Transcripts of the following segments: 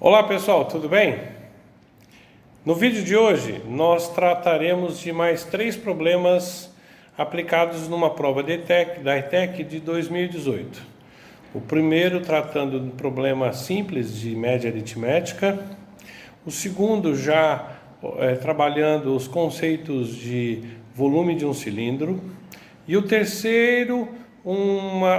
Olá pessoal, tudo bem? No vídeo de hoje nós trataremos de mais 3 problemas aplicados numa prova da ETEC de 2018. O primeiro tratando de um problema simples de média aritmética, o segundo já trabalhando os conceitos de volume de um cilindro, e o terceiro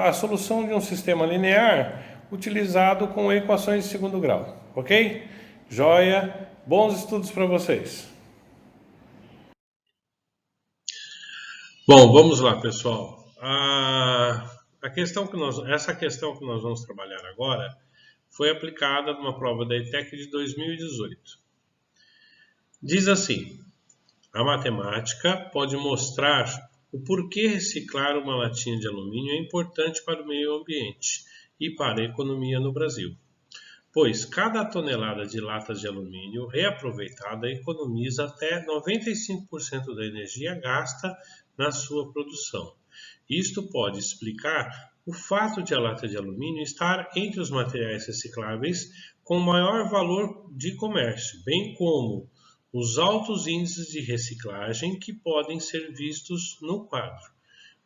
a solução de um sistema linear utilizado com equações de segundo grau. Ok? Joia! Bons estudos para vocês! Bom, vamos lá, pessoal. Essa questão que nós vamos trabalhar agora foi aplicada numa prova da ETEC de 2018. Diz assim: a matemática pode mostrar o porquê reciclar uma latinha de alumínio é importante para o meio ambiente e para a economia no Brasil, pois cada tonelada de latas de alumínio reaproveitada economiza até 95% da energia gasta na sua produção. Isto pode explicar o fato de a lata de alumínio estar entre os materiais recicláveis com maior valor de comércio, bem como os altos índices de reciclagem que podem ser vistos no quadro.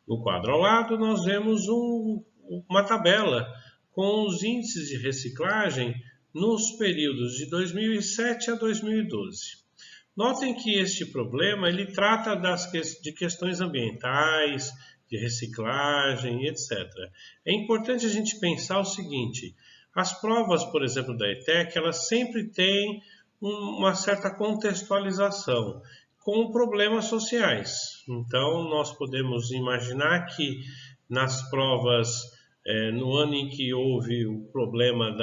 No quadro ao lado, nós vemos uma tabela com os índices de reciclagem nos períodos de 2007 a 2012. Notem que este problema ele trata de questões ambientais, de reciclagem, etc. É importante a gente pensar o seguinte: as provas, por exemplo, da ETEC, elas sempre têm uma certa contextualização com problemas sociais. Então, nós podemos imaginar que nas provas, no ano em que houve o problema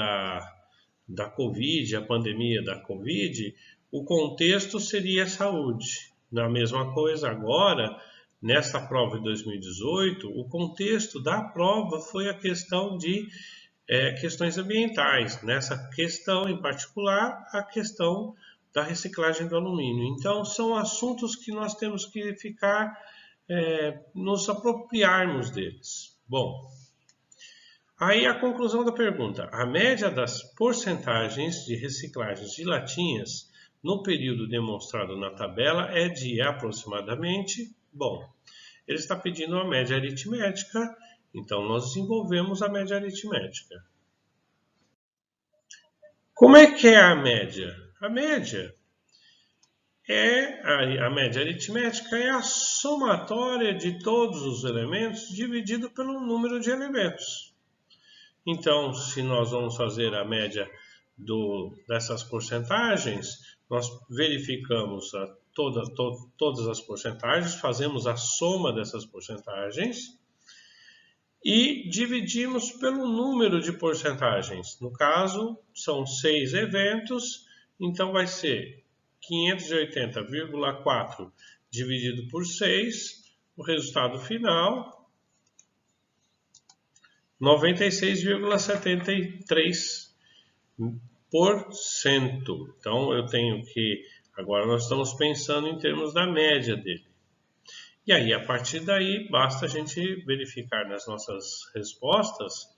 da Covid, a pandemia da Covid, o contexto seria saúde. Na mesma coisa agora, nessa prova de 2018, o contexto da prova foi a questão de questões ambientais. Nessa questão em particular, a questão da reciclagem do alumínio. Então, são assuntos que nós temos que nos apropriarmos deles. Bom, aí a conclusão da pergunta: a média das porcentagens de reciclagens de latinhas no período demonstrado na tabela é de aproximadamente, bom, ele está pedindo a média aritmética, então nós desenvolvemos a média aritmética. Como é que é a média? A média aritmética é a somatória de todos os elementos dividido pelo número de elementos. Então, se nós vamos fazer a média dessas porcentagens, nós verificamos todas as porcentagens, fazemos a soma dessas porcentagens e dividimos pelo número de porcentagens. No caso, são 6 eventos, então vai ser 580,4 dividido por 6, o resultado final, 96,73%. Então, eu tenho que... Agora nós estamos pensando em termos da média dele. E aí, a partir daí, basta a gente verificar nas nossas respostas,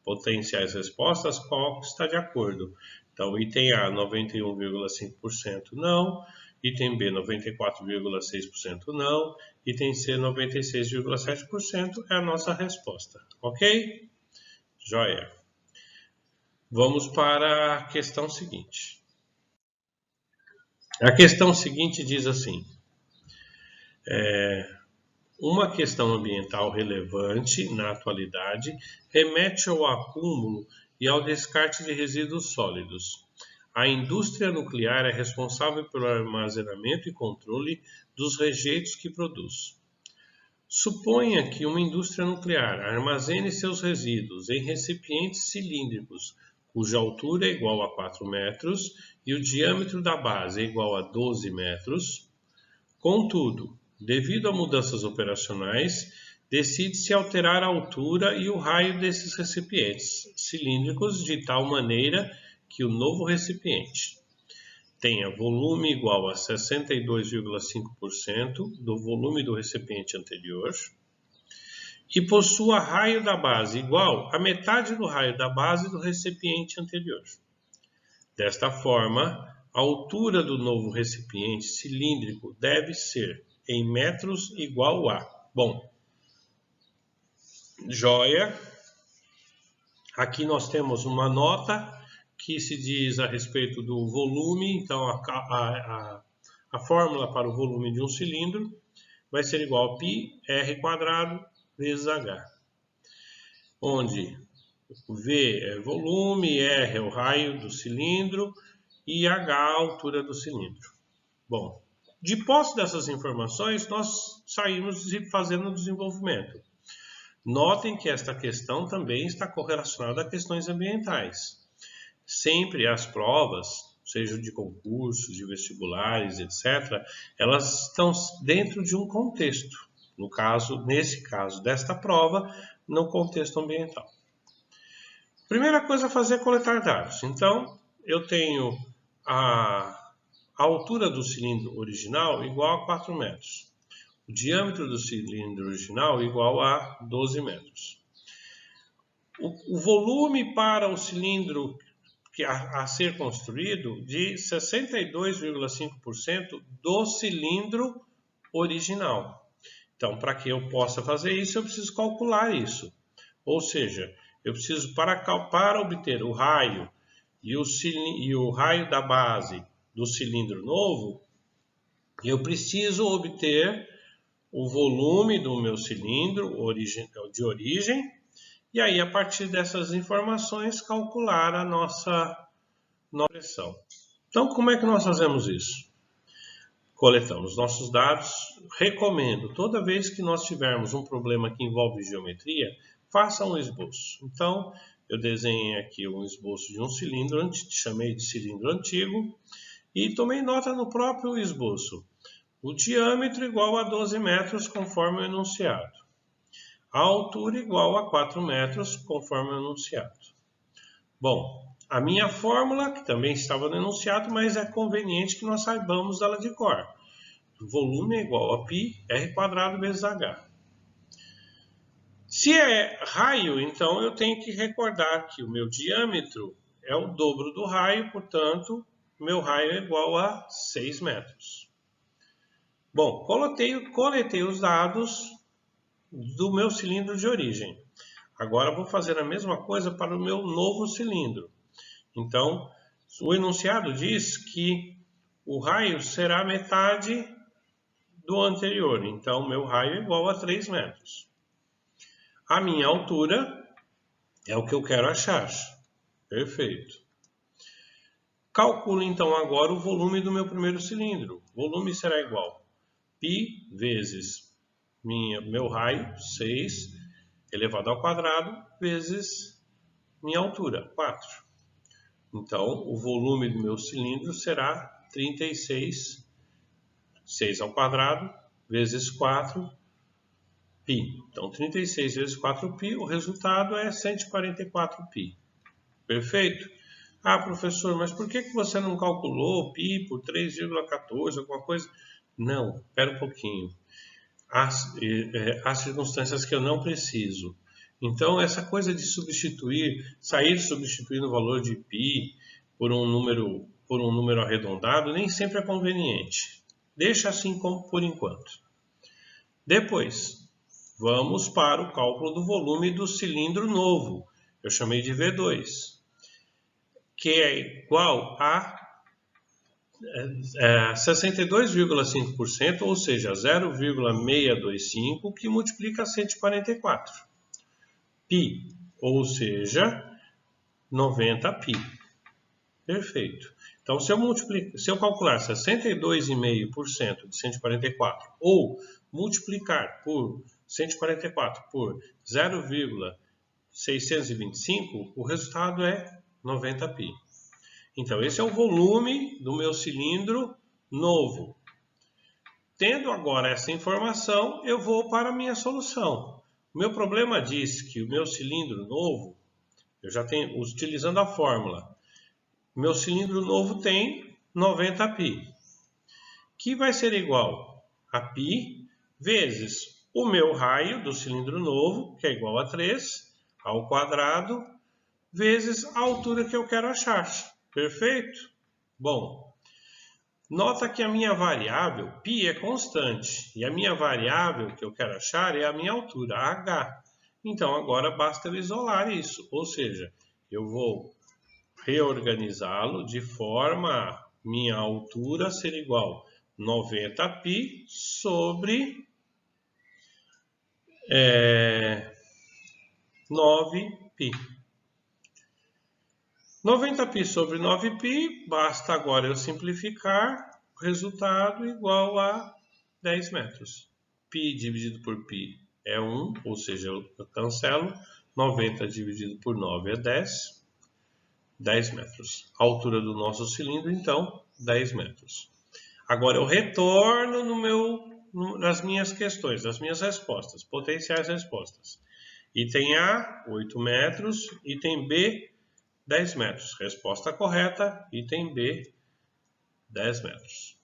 potenciais respostas, qual está de acordo. Então, item A, 91,5% não, item B, 94,6% não, item C, 96,7% é a nossa resposta. Ok? Joia. Vamos para a questão seguinte. A questão seguinte diz assim: uma questão ambiental relevante na atualidade remete ao acúmulo e ao descarte de resíduos sólidos. A indústria nuclear é responsável pelo armazenamento e controle dos rejeitos que produz. Suponha que uma indústria nuclear armazene seus resíduos em recipientes cilíndricos, cuja altura é igual a 4 metros e o diâmetro da base é igual a 12 metros. Contudo, devido a mudanças operacionais, decide-se alterar a altura e o raio desses recipientes cilíndricos de tal maneira que o novo recipiente tenha volume igual a 62,5% do volume do recipiente anterior e possua raio da base igual a metade do raio da base do recipiente anterior. Desta forma, a altura do novo recipiente cilíndrico deve ser em metros igual a... Bom, joia. Aqui nós temos uma nota que se diz a respeito do volume. Então, a fórmula para o volume de um cilindro vai ser igual a πr² vezes h, onde V é volume, R é o raio do cilindro e H a altura do cilindro. Bom, de posse dessas informações, nós saímos fazendo o desenvolvimento. Notem que esta questão também está correlacionada a questões ambientais. Sempre as provas, seja de concursos, de vestibulares, etc., elas estão dentro de um contexto. Nesse caso desta prova, no contexto ambiental. Primeira coisa a fazer é coletar dados. Então, eu tenho a altura do cilindro original igual a 4 metros. O diâmetro do cilindro original igual a 12 metros. O volume para o cilindro a ser construído de 62,5% do cilindro original. Então, para que eu possa fazer isso, eu preciso calcular isso. Ou seja, eu preciso, para obter o raio e o raio da base do cilindro novo, eu preciso obter o volume do meu cilindro de origem, e aí, a partir dessas informações, calcular a nossa pressão. Então, como é que nós fazemos isso? Coletamos nossos dados. Recomendo, toda vez que nós tivermos um problema que envolve geometria, faça um esboço. Então, eu desenhei aqui um esboço de um cilindro, chamei de cilindro antigo, e tomei nota no próprio esboço. O diâmetro igual a 12 metros, conforme o enunciado. A altura igual a 4 metros, conforme o enunciado. Bom, a minha fórmula, que também estava no enunciado, mas é conveniente que nós saibamos ela de cor. O volume é igual a πr² vezes h. Se é raio, então eu tenho que recordar que o meu diâmetro é o dobro do raio, portanto, meu raio é igual a 6 metros. Bom, coletei os dados do meu cilindro de origem. Agora vou fazer a mesma coisa para o meu novo cilindro. Então, o enunciado diz que o raio será metade do anterior. Então, meu raio é igual a 3 metros. A minha altura é o que eu quero achar. Perfeito. Calculo então agora o volume do meu primeiro cilindro. O volume será igual a π vezes meu raio, 6, elevado ao quadrado, vezes minha altura, 4. Então, o volume do meu cilindro será 36, 6 ao quadrado, vezes 4, π. Então, 36 vezes 4π, o resultado é 144π. Perfeito? Ah, professor, mas por que você não calculou π por 3,14, alguma coisa? Não, espera um pouquinho. Há circunstâncias que eu não preciso. Então, essa coisa de sair substituindo o valor de π por um número arredondado, nem sempre é conveniente. Deixa assim como por enquanto. Depois, vamos para o cálculo do volume do cilindro novo. Eu chamei de V2, que é igual a 62,5%, ou seja, 0,625, que multiplica 144. π, ou seja, 90π. Perfeito. Então, se eu calcular 62,5% de 144 ou multiplicar por 144 por 0,625, o resultado é 90π. Então, esse é o volume do meu cilindro novo. Tendo agora essa informação, eu vou para a minha solução. O meu problema diz que o meu cilindro novo, eu já tenho, utilizando a fórmula, meu cilindro novo tem 90π, que vai ser igual a π vezes o meu raio do cilindro novo, que é igual a 3, ao quadrado, vezes a altura que eu quero achar. Perfeito? Bom, nota que a minha variável π é constante e a minha variável que eu quero achar é a minha altura, h. Então agora basta eu isolar isso, ou seja, eu vou reorganizá-lo de forma a minha altura ser igual a 90π sobre 9π. 90π sobre 9π, basta agora eu simplificar, o resultado igual a 10 metros. Π dividido por π é 1, ou seja, eu cancelo. 90 dividido por 9 é 10. 10 metros. A altura do nosso cilindro, então, 10 metros. Agora eu retorno nas minhas questões, nas minhas respostas, potenciais respostas. Item A, 8 metros. Item B, 10 metros. Resposta correta, item B, 10 metros.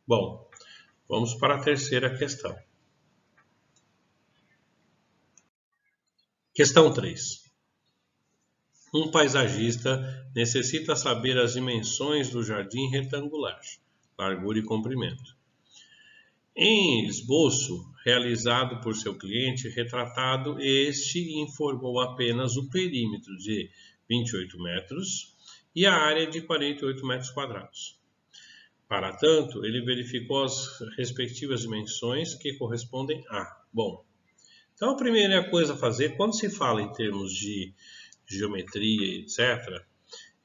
Bom, vamos para a terceira questão. Questão 3. Um paisagista necessita saber as dimensões do jardim retangular, largura e comprimento. Em esboço realizado por seu cliente retratado, este informou apenas o perímetro de 28 metros e a área de 48 metros quadrados. Para tanto, ele verificou as respectivas dimensões que correspondem a. Bom, então a primeira coisa a fazer, quando se fala em termos de geometria, etc.,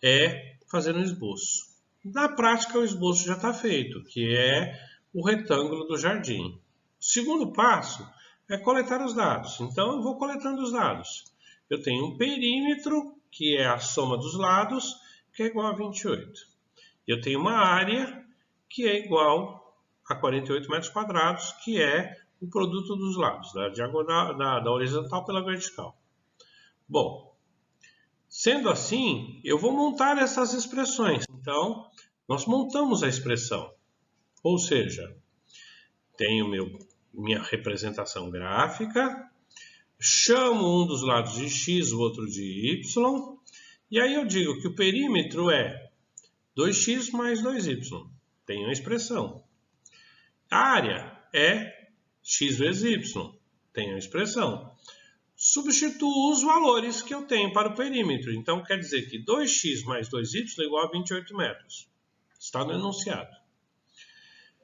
é fazer um esboço. Na prática, o esboço já está feito, que é o retângulo do jardim. O segundo passo é coletar os dados. Então, eu vou coletando os dados. Eu tenho um perímetro, que é a soma dos lados, que é igual a 28. Eu tenho uma área, que é igual a 48 metros quadrados, que é o produto dos lados, da diagonal, da horizontal pela vertical. Bom, sendo assim, eu vou montar essas expressões. Então, nós montamos a expressão. Ou seja, tenho minha representação gráfica, chamo um dos lados de x, o outro de y, e aí eu digo que o perímetro é 2x mais 2y. Tenho a expressão. A área é x vezes y. Tenho a expressão. Substituo os valores que eu tenho para o perímetro. Então, quer dizer que 2x mais 2y é igual a 28 metros. Está no enunciado.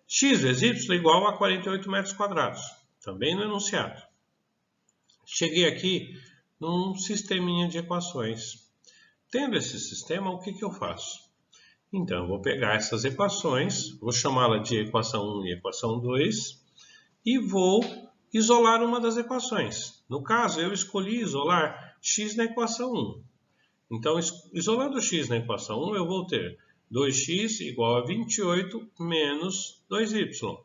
X vezes y é igual a 48 metros quadrados. Também no enunciado. Cheguei aqui num sisteminha de equações. Tendo esse sistema, o que eu faço? Então, eu vou pegar essas equações, vou chamá-la de equação 1 e equação 2, e vou isolar uma das equações. No caso, eu escolhi isolar x na equação 1. Então, isolando x na equação 1, eu vou ter 2x igual a 28 menos 2y.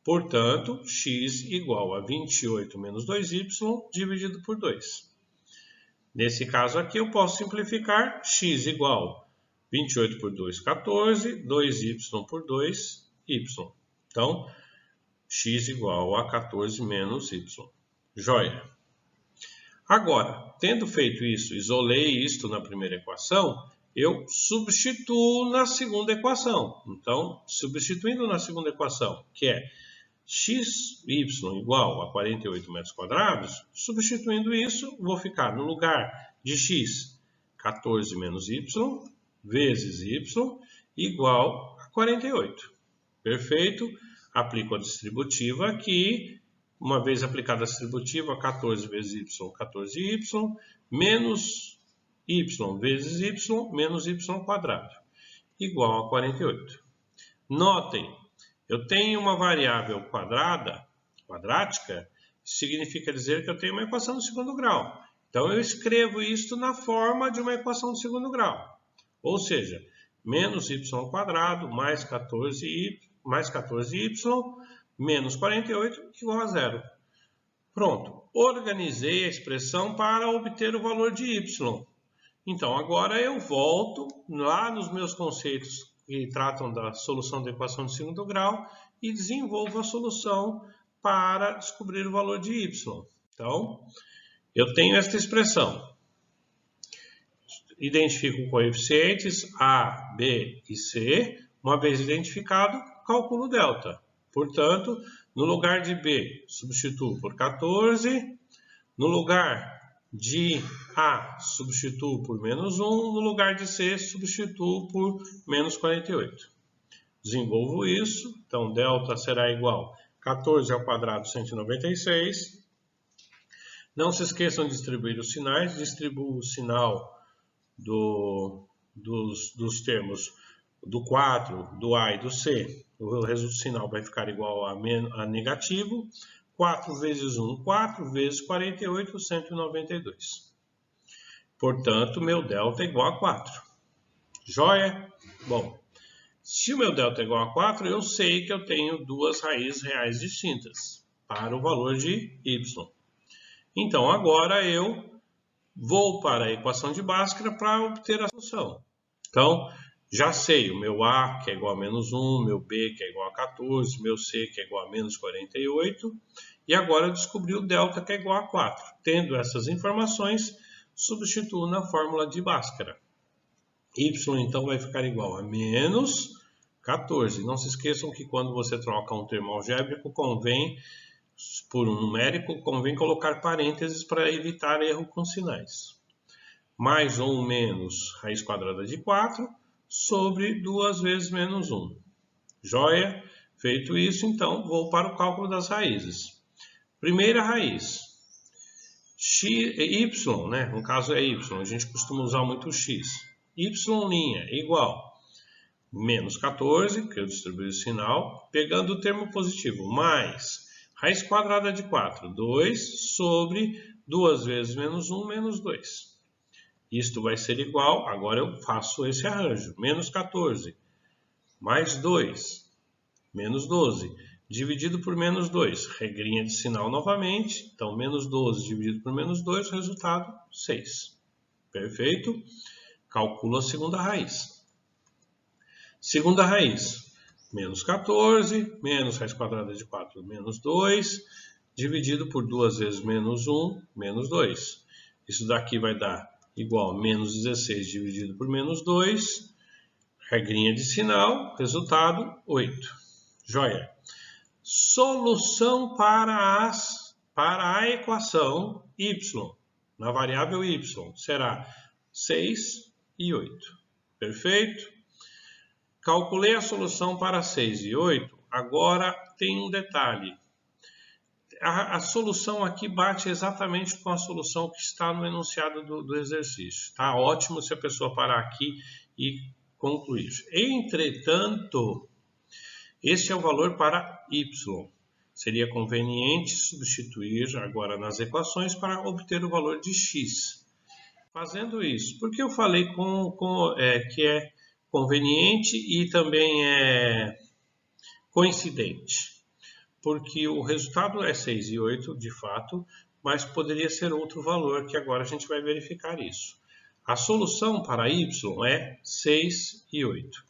Portanto, x igual a 28 menos 2y dividido por 2. Nesse caso aqui, eu posso simplificar x igual a 28 por 2, 14, 2y por 2, y. Então, x igual a 14 menos y. Joia. Agora, tendo feito isso, isolei isto na primeira equação, eu substituo na segunda equação. Então, substituindo na segunda equação, que é x, y igual a 48 metros quadrados, substituindo isso, vou ficar no lugar de x, 14 menos y, vezes y, igual a 48. Perfeito? Aplico a distributiva aqui. Uma vez aplicada a distributiva, 14 vezes y, 14y, menos y vezes y, menos y quadrado, igual a 48. Notem, eu tenho uma variável quadrática, significa dizer que eu tenho uma equação de segundo grau. Então, eu escrevo isto na forma de uma equação de segundo grau. Ou seja, menos y quadrado mais 14y, menos 48 igual a zero. Pronto, organizei a expressão para obter o valor de y. Então, agora eu volto lá nos meus conceitos que tratam da solução da equação de segundo grau e desenvolvo a solução para descobrir o valor de y. Então, eu tenho esta expressão. identifico coeficientes A, B e C. Uma vez identificado, calculo o delta. Portanto, no lugar de B, substituo por 14. No lugar de A, substituo por menos 1. No lugar de C, substituo por menos 48. Desenvolvo isso. Então, delta será igual a 14 ao quadrado 196. Não se esqueçam de distribuir os sinais. Distribuo o sinal dos termos do 4, do A e do C. O resultado final vai ficar igual a negativo. 4 vezes 1, 4 vezes 48, 192. Portanto, meu delta é igual a 4. Joia? Bom, se o meu delta é igual a 4, eu sei que eu tenho duas raízes reais distintas para o valor de y. Então, agora eu vou para a equação de Bhaskara para obter a solução. Então, já sei o meu A, que é igual a menos 1, meu B, que é igual a 14, meu C, que é igual a menos 48, e agora eu descobri o delta, que é igual a 4. Tendo essas informações, substituo na fórmula de Bhaskara. Y, então, vai ficar igual a menos 14. Não se esqueçam que quando você troca um termo algébrico, por um numérico, convém colocar parênteses para evitar erro com sinais. Mais ou menos raiz quadrada de 4 sobre 2 vezes menos 1. Joia? Feito isso, então, vou para o cálculo das raízes. Primeira raiz. Y, né? No caso é y, a gente costuma usar muito x. Y' igual menos 14, que eu distribuí o sinal, pegando o termo positivo, mais raiz quadrada de 4, 2 sobre 2 vezes menos 1, menos 2. Isto vai ser igual, agora eu faço esse arranjo, menos 14, mais 2, menos 12, dividido por menos 2. Regrinha de sinal novamente, então menos 12 dividido por menos 2, resultado 6. Perfeito? Calculo a segunda raiz. Segunda raiz. Menos 14, menos raiz quadrada de 4, menos 2, dividido por 2 vezes menos 1, menos 2. Isso daqui vai dar igual a menos 16 dividido por menos 2. Regrinha de sinal, resultado 8. Joia. Solução para a equação y, na variável y, será 6 e 8. Perfeito? Calculei a solução para 6 e 8, agora tem um detalhe. A solução aqui bate exatamente com a solução que está no enunciado do exercício. Tá ótimo se a pessoa parar aqui e concluir. Entretanto, este é o valor para y. Seria conveniente substituir agora nas equações para obter o valor de x. Fazendo isso, porque eu falei que é conveniente e também é coincidente, porque o resultado é 6 e 8 de fato, mas poderia ser outro valor, que agora a gente vai verificar isso. A solução para y é 6 e 8.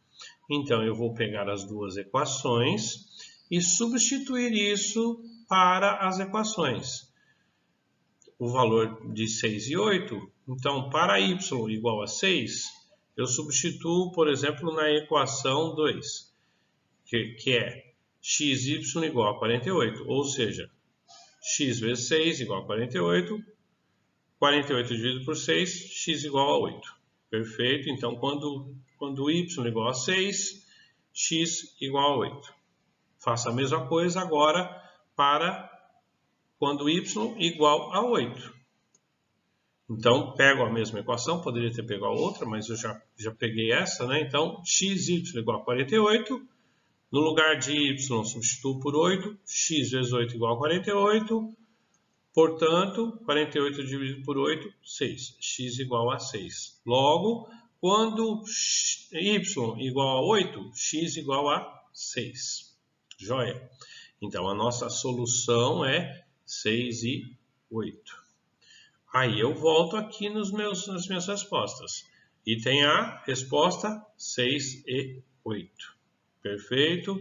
Então eu vou pegar as duas equações e substituir isso para as equações. O valor de 6 e 8, então para y igual a 6, eu substituo, por exemplo, na equação 2, que é xy igual a 48, ou seja, x vezes 6 igual a 48, 48 dividido por 6, x igual a 8. Perfeito? Então, quando y igual a 6, x igual a 8. Faça a mesma coisa agora para quando y igual a 8. Então, pego a mesma equação, poderia ter pego a outra, mas eu já peguei essa, né? Então, xy igual a 48, no lugar de y, substituo por 8, x vezes 8 igual a 48, portanto, 48 dividido por 8, 6, x igual a 6. Logo, quando y igual a 8, x igual a 6. Joia? Então, a nossa solução é 6 e 8. Aí eu volto aqui nas minhas respostas. E tem a resposta 6 e 8. Perfeito?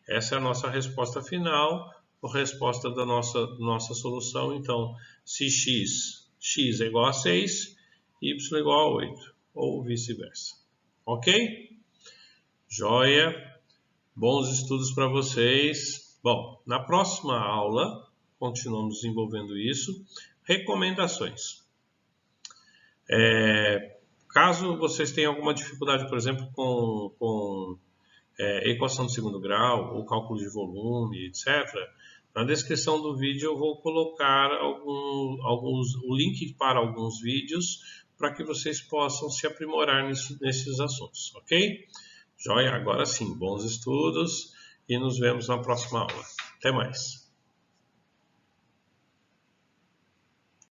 Essa é a nossa resposta final, a resposta da nossa solução. Então, se x é igual a 6, y é igual a 8. ou vice-versa. Ok? Joia! Bons estudos para vocês. Bom, na próxima aula, continuamos desenvolvendo isso. Recomendações. Caso vocês tenham alguma dificuldade, por exemplo, com equação de segundo grau ou cálculo de volume, etc., na descrição do vídeo eu vou colocar o link para alguns vídeos para que vocês possam se aprimorar nesses assuntos, ok? Joia? Agora sim, bons estudos e nos vemos na próxima aula. Até mais!